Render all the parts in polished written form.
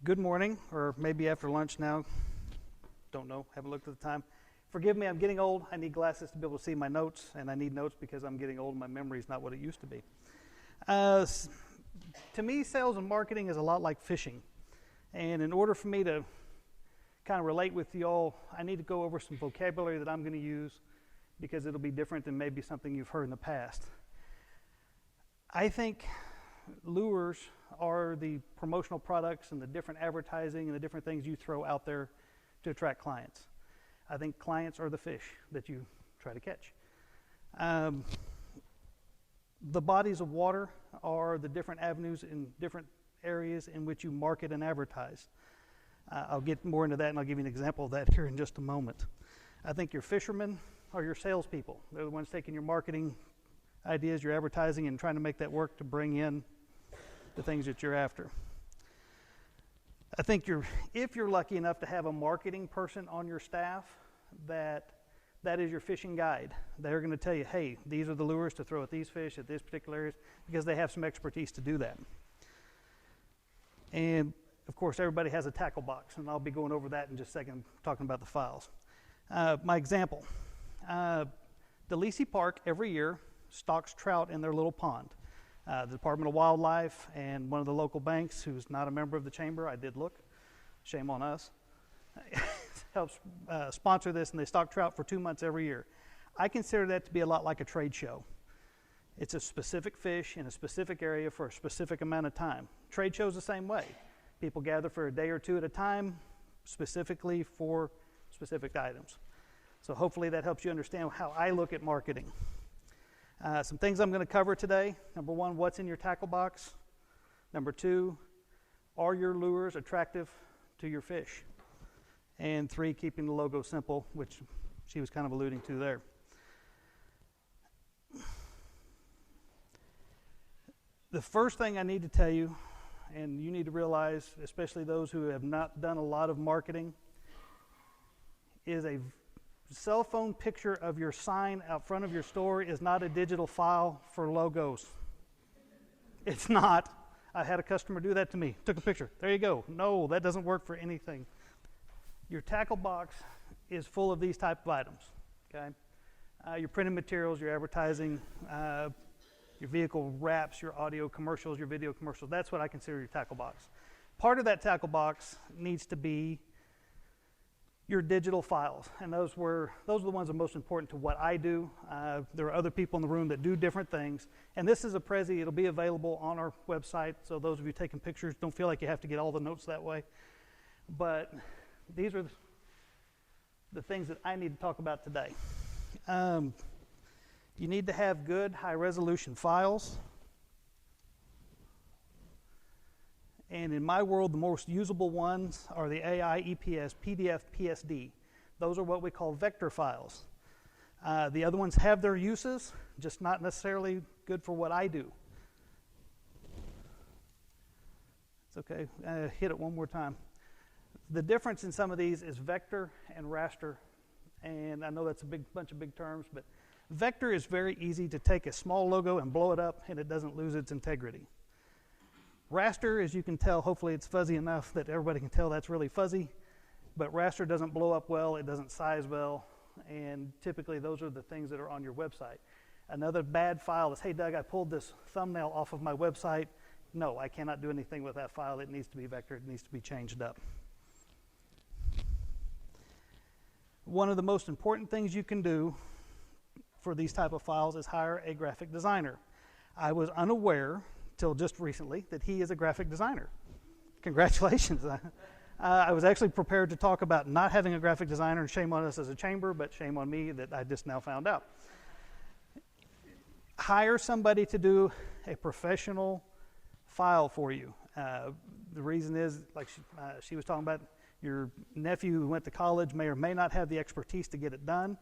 Good morning, or maybe after lunch now. Don't know, haven't looked at the time. Forgive me, I'm getting old. I need glasses to be able to see my notes, and I need notes because I'm getting old and my memory is not what it used to be. To me, sales and marketing is a lot like fishing. And in order for me to kind of relate with you all, I need to go over some vocabulary that I'm going to use because it'll be different than maybe something you've heard in the past. I think lures are the promotional products and the different advertising and the different things you throw out there to attract clients. I think clients are the fish that you try to catch. The bodies of water are the different avenues in different areas in which you market and advertise. I'll get more into that and I'll give you an example of that here in just a moment. I think your fishermen are your salespeople. They're the ones taking your marketing ideas, your advertising, and trying to make that work to bring in the things that you're after. I think if you're lucky enough to have a marketing person on your staff, that is your fishing guide. They're going to tell you, hey, these are the lures to throw at these fish at this particular areas, because they have some expertise to do that. And of course, everybody has a tackle box, and I'll be going over that in just a second, talking about the files. My example, DeLisi Park every year stocks trout in their little pond. The Department of Wildlife and one of the local banks, who's not a member of the chamber, I did look, shame on us, helps sponsor this, and they stock trout for 2 months every year. I consider that to be a lot like a trade show. It's a specific fish in a specific area for a specific amount of time. Trade shows the same way. People gather for a day or two at a time, specifically for specific items. So hopefully that helps you understand how I look at marketing. Some things I'm going to cover today. Number one, what's in your tackle box? Number two, are your lures attractive to your fish? And three, keeping the logo simple, which she was kind of alluding to there. The first thing I need to tell you, and you need to realize, especially those who have not done a lot of marketing, is a cell phone picture of your sign out front of your store is not a digital file for logos. It's not. I had a customer do that to me. Took a picture. There you go. No, that doesn't work for anything. Your tackle box is full of these type of items. Okay, your printed materials, your advertising, your vehicle wraps, your audio commercials, your video commercials. That's what I consider your tackle box. Part of that tackle box needs to be your digital files, and those are the ones that are most important to what I do. There are other people in the room that do different things, and this is a Prezi. It'll be available on our website, so those of you taking pictures, don't feel like you have to get all the notes that way. But these are the things that I need to talk about today. You need to have good high-resolution files. And in my world, the most usable ones are the AI, EPS, PDF, PSD. Those are what we call vector files. The other ones have their uses, just not necessarily good for what I do. It's okay. Hit it one more time. The difference in some of these is vector and raster. And I know that's a bunch of big terms, but vector is very easy to take a small logo and blow it up, and it doesn't lose its integrity. Raster, as you can tell, hopefully it's fuzzy enough that everybody can tell that's really fuzzy, but raster doesn't blow up well, it doesn't size well, and typically those are the things that are on your website. Another bad file is, hey Doug, I pulled this thumbnail off of my website. No, I cannot do anything with that file. It needs to be vector, it needs to be changed up. One of the most important things you can do for these type of files is hire a graphic designer. I was unaware till just recently that he is a graphic designer. Congratulations. I was actually prepared to talk about not having a graphic designer, and shame on us as a chamber, but shame on me that I just now found out. Hire somebody to do a professional file for you. The reason is, like she was talking about, your nephew who went to college may or may not have the expertise to get it done.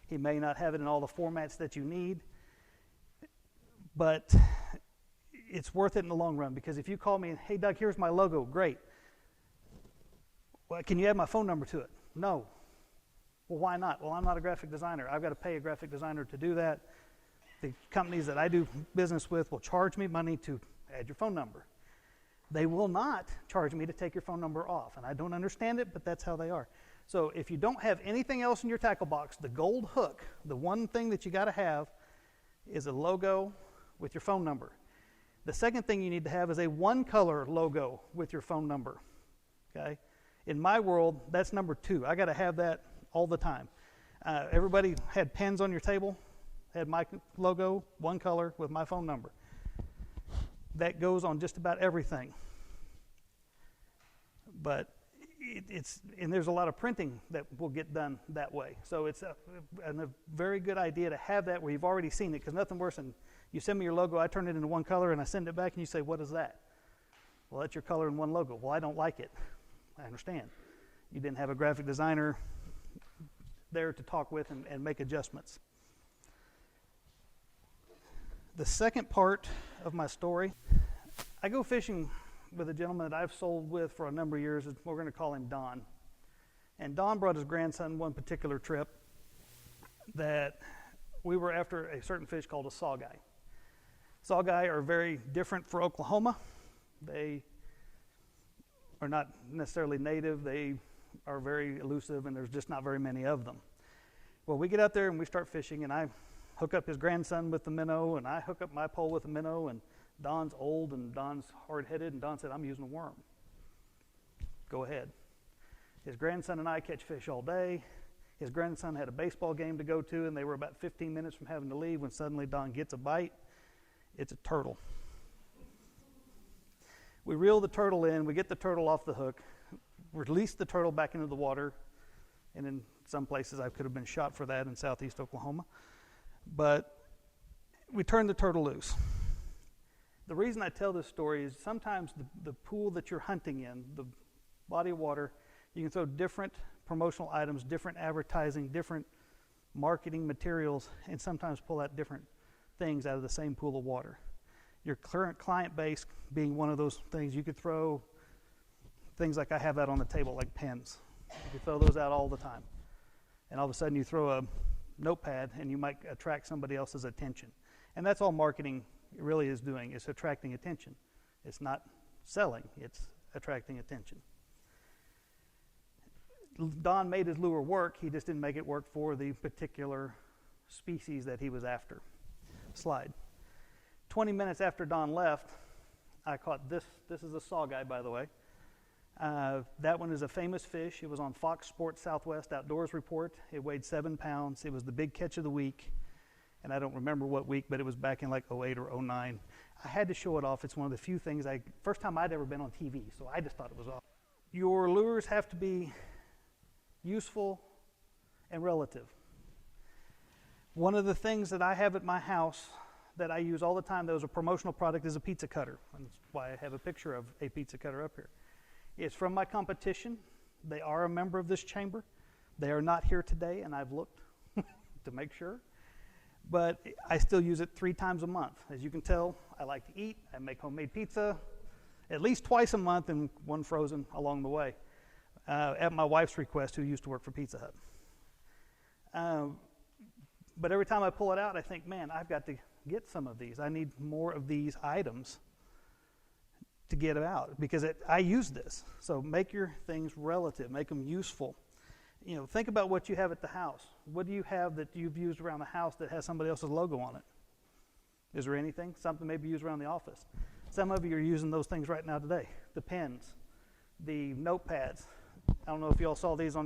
He may not have it in all the formats that you need, but it's worth it in the long run, because if you call me and, hey Doug, here's my logo, great. Well, can you add my phone number to it? No. Well, why not? Well, I'm not a graphic designer. I've got to pay a graphic designer to do that. The companies that I do business with will charge me money to add your phone number. They will not charge me to take your phone number off. And I don't understand it, but that's how they are. So if you don't have anything else in your tackle box, the gold hook, the one thing that you got to have is a logo with your phone number. The second thing you need to have is a one-color logo with your phone number. Okay? In my world, that's number 2. I got to have that all the time. Everybody had pens on your table, had my logo, one color with my phone number. That goes on just about everything. But and there's a lot of printing that will get done that way. So it's a very good idea to have that where you've already seen it, because nothing worse than you send me your logo, I turn it into one color, and I send it back, and you say, what is that? Well, that's your color and one logo. Well, I don't like it. I understand. You didn't have a graphic designer there to talk with and make adjustments. The second part of my story, I go fishing with a gentleman that I've sold with for a number of years. We're going to call him Don. And Don brought his grandson one particular trip that we were after a certain fish called a sawguy. Sawguy are very different for Oklahoma. They are not necessarily native. They are very elusive, and there's just not very many of them. Well, we get out there and we start fishing, and I hook up his grandson with the minnow, and I hook up my pole with the minnow, and Don's old and Don's hard-headed, and Don said, I'm using a worm. Go ahead. His grandson and I catch fish all day. His grandson had a baseball game to go to, and they were about 15 minutes from having to leave when suddenly Don gets a bite. It's a turtle. We reel the turtle in. We get the turtle off the hook, release the turtle back into the water, and in some places I could have been shot for that in southeast Oklahoma. But we turn the turtle loose. The reason I tell this story is sometimes the pool that you're hunting in, the body of water, you can throw different promotional items, different advertising, different marketing materials, and sometimes pull out different things out of the same pool of water. Your current client base being one of those things, you could throw things like I have out on the table, like pens. You could throw those out all the time. And all of a sudden you throw a notepad and you might attract somebody else's attention. And that's all marketing really is doing, is attracting attention. It's not selling, it's attracting attention. Don made his lure work, he just didn't make it work for the particular species that he was after. Slide. 20 minutes after Don left, I caught this. This is a sawguy, by the way. That one is a famous fish. It was on Fox Sports Southwest Outdoors Report. It weighed 7 pounds. It was the big catch of the week. And I don't remember what week, but it was back in like 08 or 09. I had to show it off. It's one of the few things first time I'd ever been on TV, so I just thought it was awesome. Your lures have to be useful and relative. One of the things that I have at my house that I use all the time that was a promotional product is a pizza cutter. And that's why I have a picture of a pizza cutter up here. It's from my competition. They are a member of this chamber. They are not here today, and I've looked to make sure. But I still use it 3 times a month. As you can tell, I like to eat. I make homemade pizza at least twice a month and one frozen along the way. At my wife's request, who used to work for Pizza Hut. But every time I pull it out, I think, man, I've got to get some of these. I need more of these items to get out because I use this. So make your things relative, make them useful. You know, think about what you have at the house. What do you have that you've used around the house that has somebody else's logo on it? Is there anything? Something maybe used around the office. Some of you are using those things right now today. The pens, the notepads. I don't know if you all saw these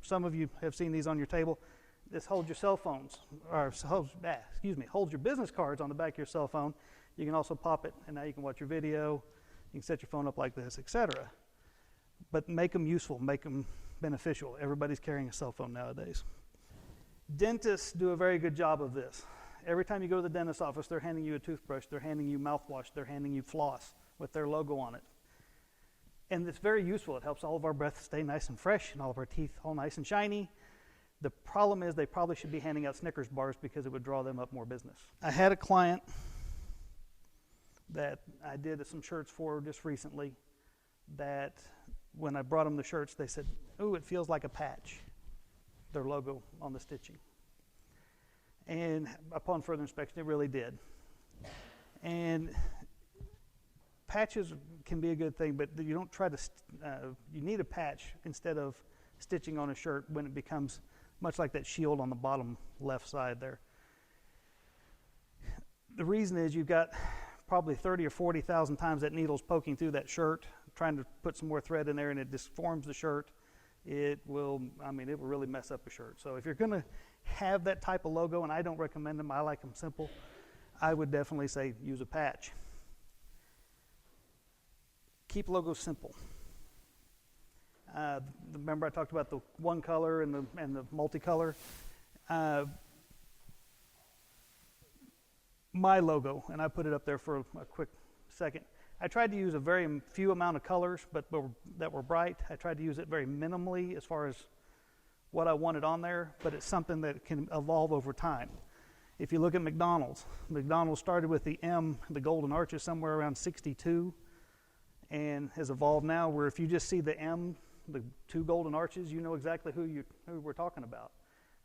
some of you have seen these on your table. This holds your cell phones, holds your business cards on the back of your cell phone. You can also pop it, and now you can watch your video. You can set your phone up like this, etc. But make them useful, make them beneficial. Everybody's carrying a cell phone nowadays. Dentists do a very good job of this. Every time you go to the dentist's office, they're handing you a toothbrush, they're handing you mouthwash, they're handing you floss with their logo on it. And it's very useful. It helps all of our breath stay nice and fresh and all of our teeth all nice and shiny. The problem is they probably should be handing out Snickers bars because it would draw them up more business. I had a client that I did some shirts for just recently that when I brought them the shirts, they said, "Ooh, it feels like a patch," their logo on the stitching. And upon further inspection, it really did. And patches can be a good thing, but you don't try to, you need a patch instead of stitching on a shirt when it becomes much like that shield on the bottom left side there. The reason is you've got probably 30 or 40,000 times that needle's poking through that shirt, trying to put some more thread in there, and it disforms the shirt. It will really mess up a shirt. So if you're going to have that type of logo, and I don't recommend them, I like them simple, I would definitely say use a patch. Keep logos simple. Remember I talked about the one color and the multicolor. My logo, and I put it up there for a quick second. I tried to use a very few amount of colors, but that were bright. I tried to use it very minimally as far as what I wanted on there, but it's something that can evolve over time. If you look at McDonald's started with the M, the golden arches, somewhere around 62, and has evolved now where if you just see the M, the two golden arches, you know exactly who we're talking about.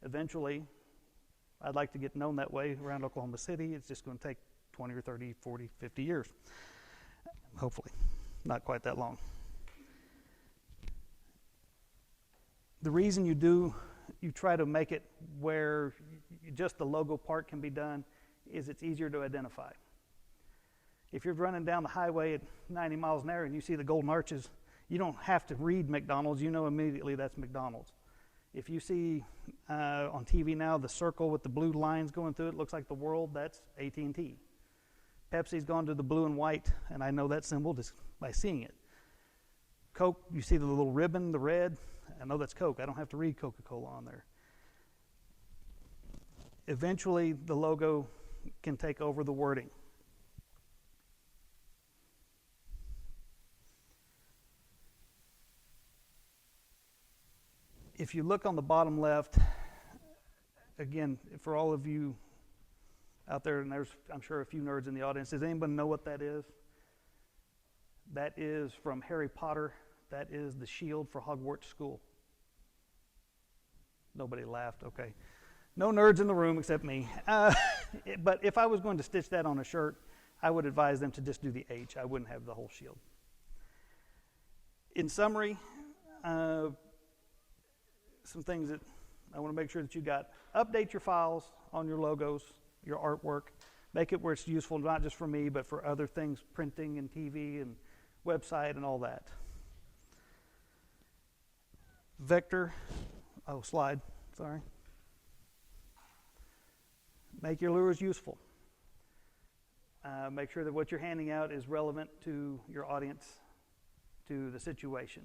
Eventually, I'd like to get known that way around Oklahoma City. It's just going to take 20 or 30, 40, 50 years. Hopefully, not quite that long. The reason you try to make it where just the logo part can be done is it's easier to identify. If you're running down the highway at 90 miles an hour and you see the golden arches, you don't have to read McDonald's. You know immediately that's McDonald's. If you see on TV now the circle with the blue lines going through it, looks like the world, that's AT&T. Pepsi's gone to the blue and white, and I know that symbol just by seeing it. Coke, you see the little ribbon, the red, I know that's Coke. I don't have to read Coca-Cola on there. Eventually, the logo can take over the wording. If you look on the bottom left, again, for all of you out there, and there's, I'm sure, a few nerds in the audience, does anybody know what that is? That is from Harry Potter. That is the shield for Hogwarts School. Nobody laughed, okay. No nerds in the room except me. But if I was going to stitch that on a shirt, I would advise them to just do the H. I wouldn't have the whole shield. In summary, some things that I want to make sure that you got. Update your files on your logos, your artwork. Make it where it's useful, not just for me, but for other things, printing and TV and website and all that. Slide, sorry. Make your lures useful. Make sure that what you're handing out is relevant to your audience, to the situation.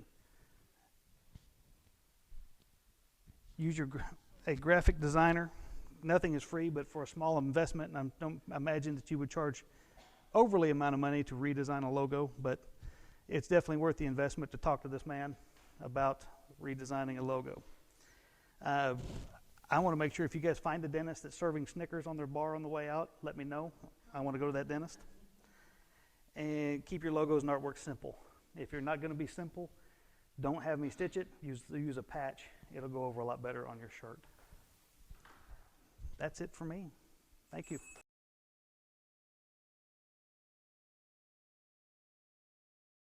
Use a graphic designer. Nothing is free, but for a small investment, and I don't imagine that you would charge overly amount of money to redesign a logo, but it's definitely worth the investment to talk to this man about redesigning a logo. I want to make sure if you guys find a dentist that's serving Snickers on their bar on the way out, let me know. I want to go to that dentist. And keep your logos and artwork simple. If you're not going to be simple, don't have me stitch it. Use a patch. It'll go over a lot better on your shirt. That's it for me. Thank you.